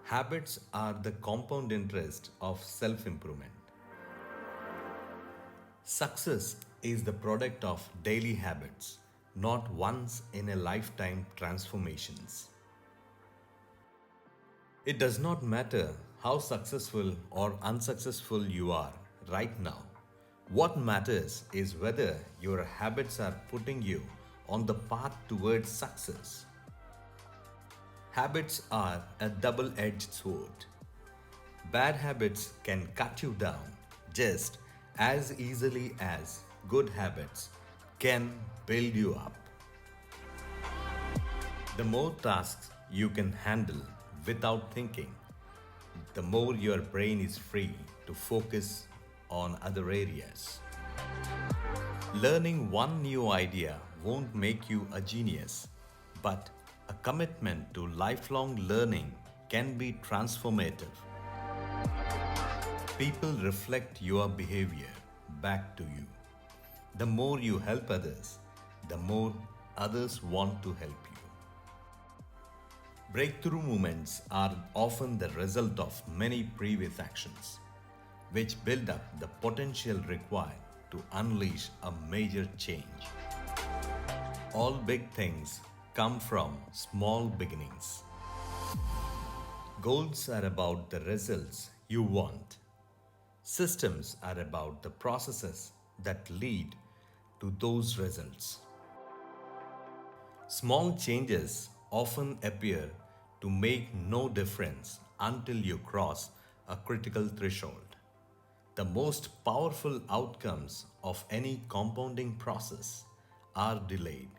Habits are the compound interest of self improvement. Success is the product of daily habits, not once in a lifetime transformations. It does not matter how successful or unsuccessful you are right now. What matters is whether your habits are putting you on the path towards success. Habits are a double edged sword. Bad habits can cut you down just as easily as good habits can build you up. The more tasks you can handle without thinking, the more your brain is free to focus on other areas. Learning one new idea won't make you a genius, but a commitment to lifelong learning can be transformative. People reflect your behavior back to you. The more you help others, the more others want to help you. Breakthrough moments are often the result of many previous actions, which build up the potential required to unleash a major change. All big things come from small beginnings. Goals are about the results you want. Systems are about the processes that lead to those results. Small changes often appear to make no difference until you cross a critical threshold. The most powerful outcomes of any compounding process are delayed.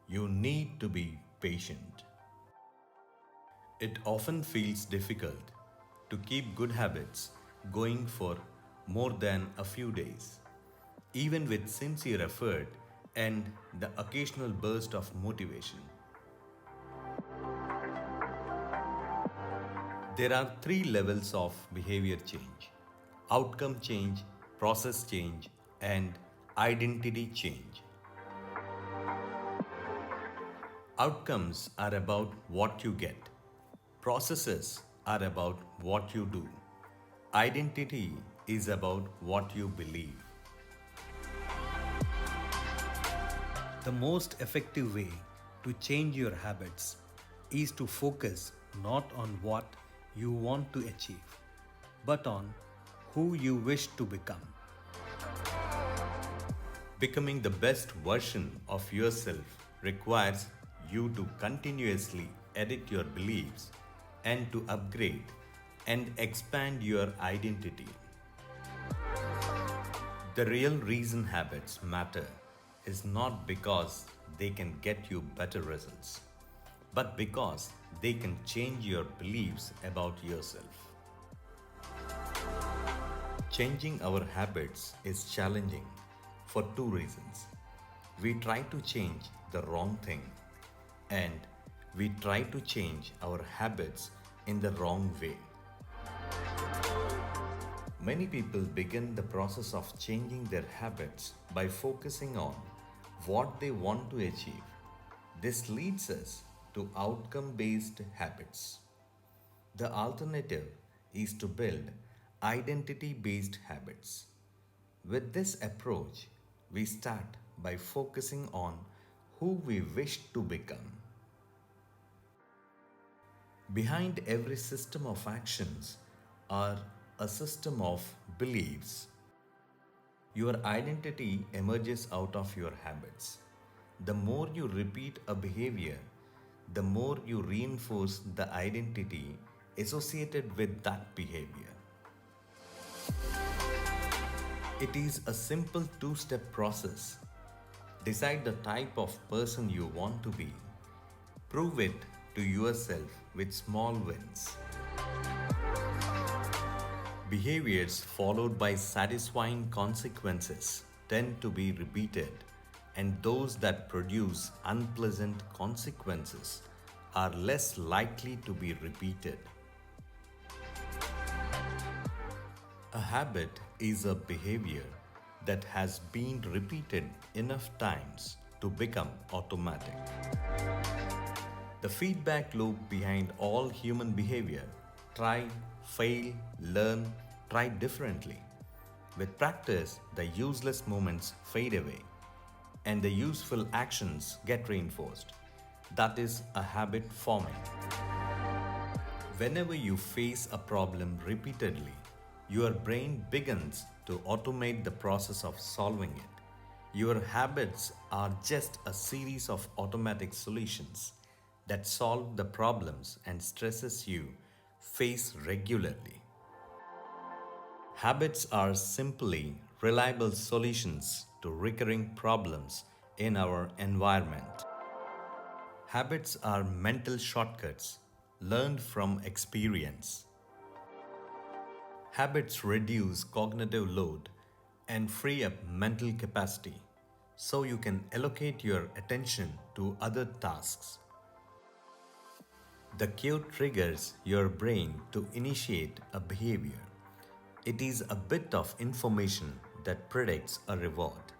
You need to be patient. It often feels difficult to keep good habits going for more than a few days. Even with sincere effort and the occasional burst of motivation. There are three levels of behavior change: outcome change, process change, and identity change. Outcomes are about what you get, processes are about what you do, identity is about what you believe. The most effective way to change your habits is to focus not on what you want to achieve, but on who you wish to become. Becoming the best version of yourself requires you to continuously edit your beliefs and to upgrade and expand your identity. The real reason habits matter is not because they can get you better results, but because they can change your beliefs about yourself. Changing our habits is challenging for two reasons. We try to change the wrong thing, and we try to change our habits in the wrong way. Many people begin the process of changing their habits by focusing on what they want to achieve. This leads us to outcome based habits. The alternative is to build identity based habits. With this approach, we start by focusing on who we wish to become. Behind every system of actions are a system of beliefs. Your identity emerges out of your habits. The more you repeat a behavior, the more you reinforce the identity associated with that behavior. It is a simple two-step process. Decide the type of person you want to be. Prove it to yourself with small wins. Behaviors followed by satisfying consequences tend to be repeated, and those that produce unpleasant consequences are less likely to be repeated. A habit is a behavior that has been repeated enough times to become automatic. The feedback loop behind all human behavior Try, fail, learn, try differently. With practice, the useless moments fade away and the useful actions get reinforced. That is a habit forming. Whenever you face a problem repeatedly, your brain begins to automate the process of solving it. Your habits are just a series of automatic solutions that solve the problems and stresses you face regularly. Habits are simply reliable solutions to recurring problems in our environment. Habits are mental shortcuts learned from experience. Habits reduce cognitive load and free up mental capacity so you can allocate your attention to other tasks. The cue triggers your brain to initiate a behavior. It is a bit of information that predicts a reward.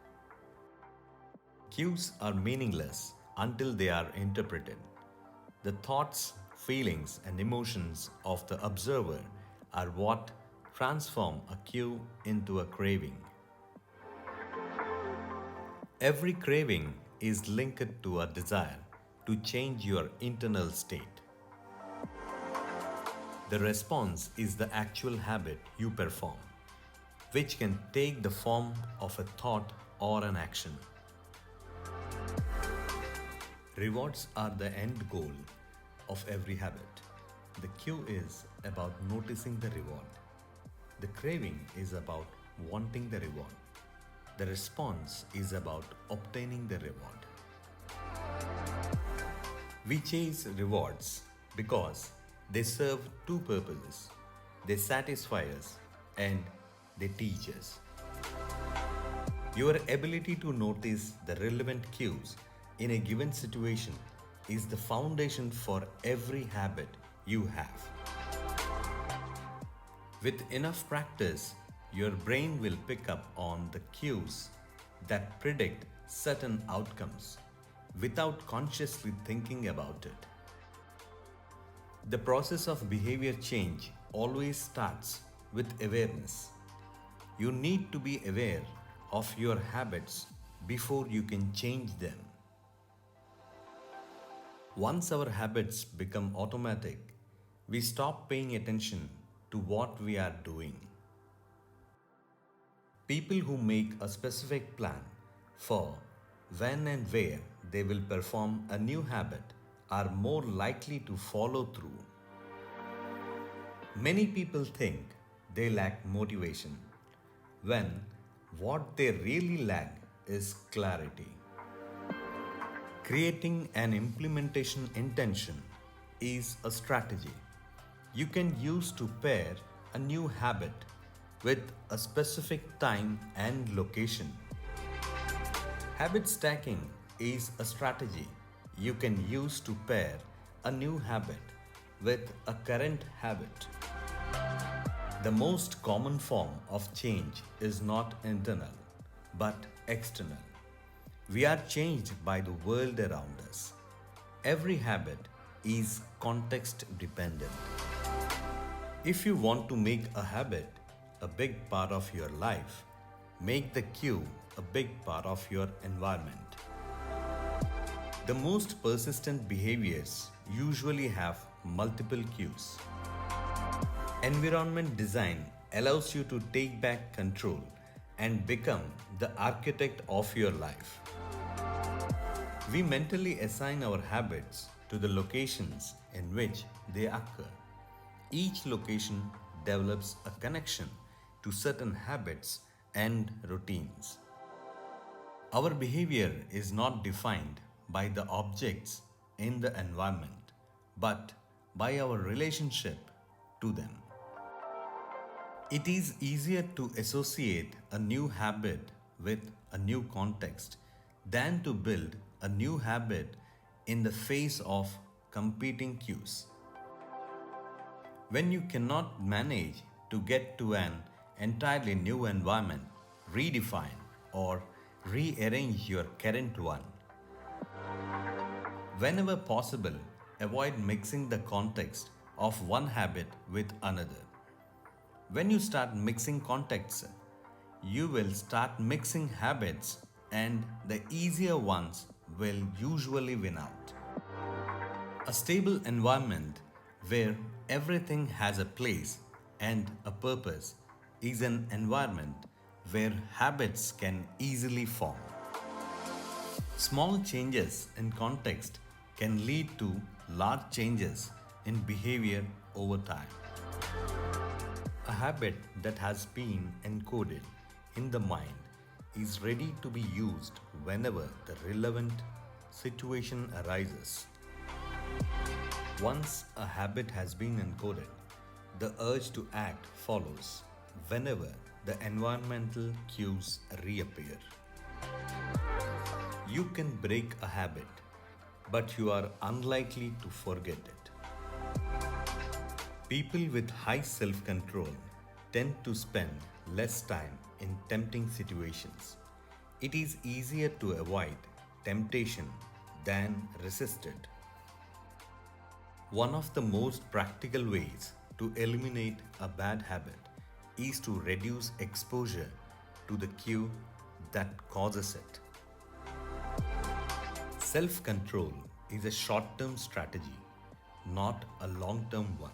Cues are meaningless until they are interpreted. The thoughts, feelings, and emotions of the observer are what transform a cue into a craving. Every craving is linked to a desire to change your internal state. The response is the actual habit you perform, which can take the form of a thought or an action. Rewards are the end goal of every habit. The cue is about noticing the reward. The craving is about wanting the reward. The response is about obtaining the reward. We chase rewards because they serve two purposes. They satisfy us and they teach us. Your ability to notice the relevant cues in a given situation is the foundation for every habit you have. With enough practice, your brain will pick up on the cues that predict certain outcomes without consciously thinking about it. The process of behavior change always starts with awareness. You need to be aware of your habits before you can change them. Once our habits become automatic, we stop paying attention to what we are doing. People who make a specific plan for when and where they will perform a new habit are more likely to follow through. Many people think they lack motivation when what they really lack is clarity. Creating an implementation intention is a strategy you can use to pair a new habit with a specific time and location. Habit stacking is a strategy you can use to pair a new habit with a current habit. The most common form of change is not internal but external. We are changed by the world around us. Every habit is context dependent. If you want to make a habit a big part of your life, make the cue a big part of your environment. The most persistent behaviors usually have multiple cues. Environment design allows you to take back control and become the architect of your life. We mentally assign our habits to the locations in which they occur. Each location develops a connection to certain habits and routines. Our behavior is not defined by the objects in the environment, but by our relationship to them. It is easier to associate a new habit with a new context than to build a new habit in the face of competing cues. When you cannot manage to get to an entirely new environment, redefine or rearrange your current one. Whenever possible, avoid mixing the context of one habit with another. When you start mixing contexts, you will start mixing habits, and the easier ones will usually win out. A stable environment where everything has a place and a purpose is an environment where habits can easily form. Small changes in context can lead to large changes in behavior over time. A habit that has been encoded in the mind is ready to be used whenever the relevant situation arises. Once a habit has been encoded, the urge to act follows whenever the environmental cues reappear. You can break a habit, but you are unlikely to forget it. People with high self control tend to spend less time in tempting situations. It is easier to avoid temptation than resist it. One of the most practical ways to eliminate a bad habit is to reduce exposure to the cue that causes it. Self control is a short term strategy, not a long term one.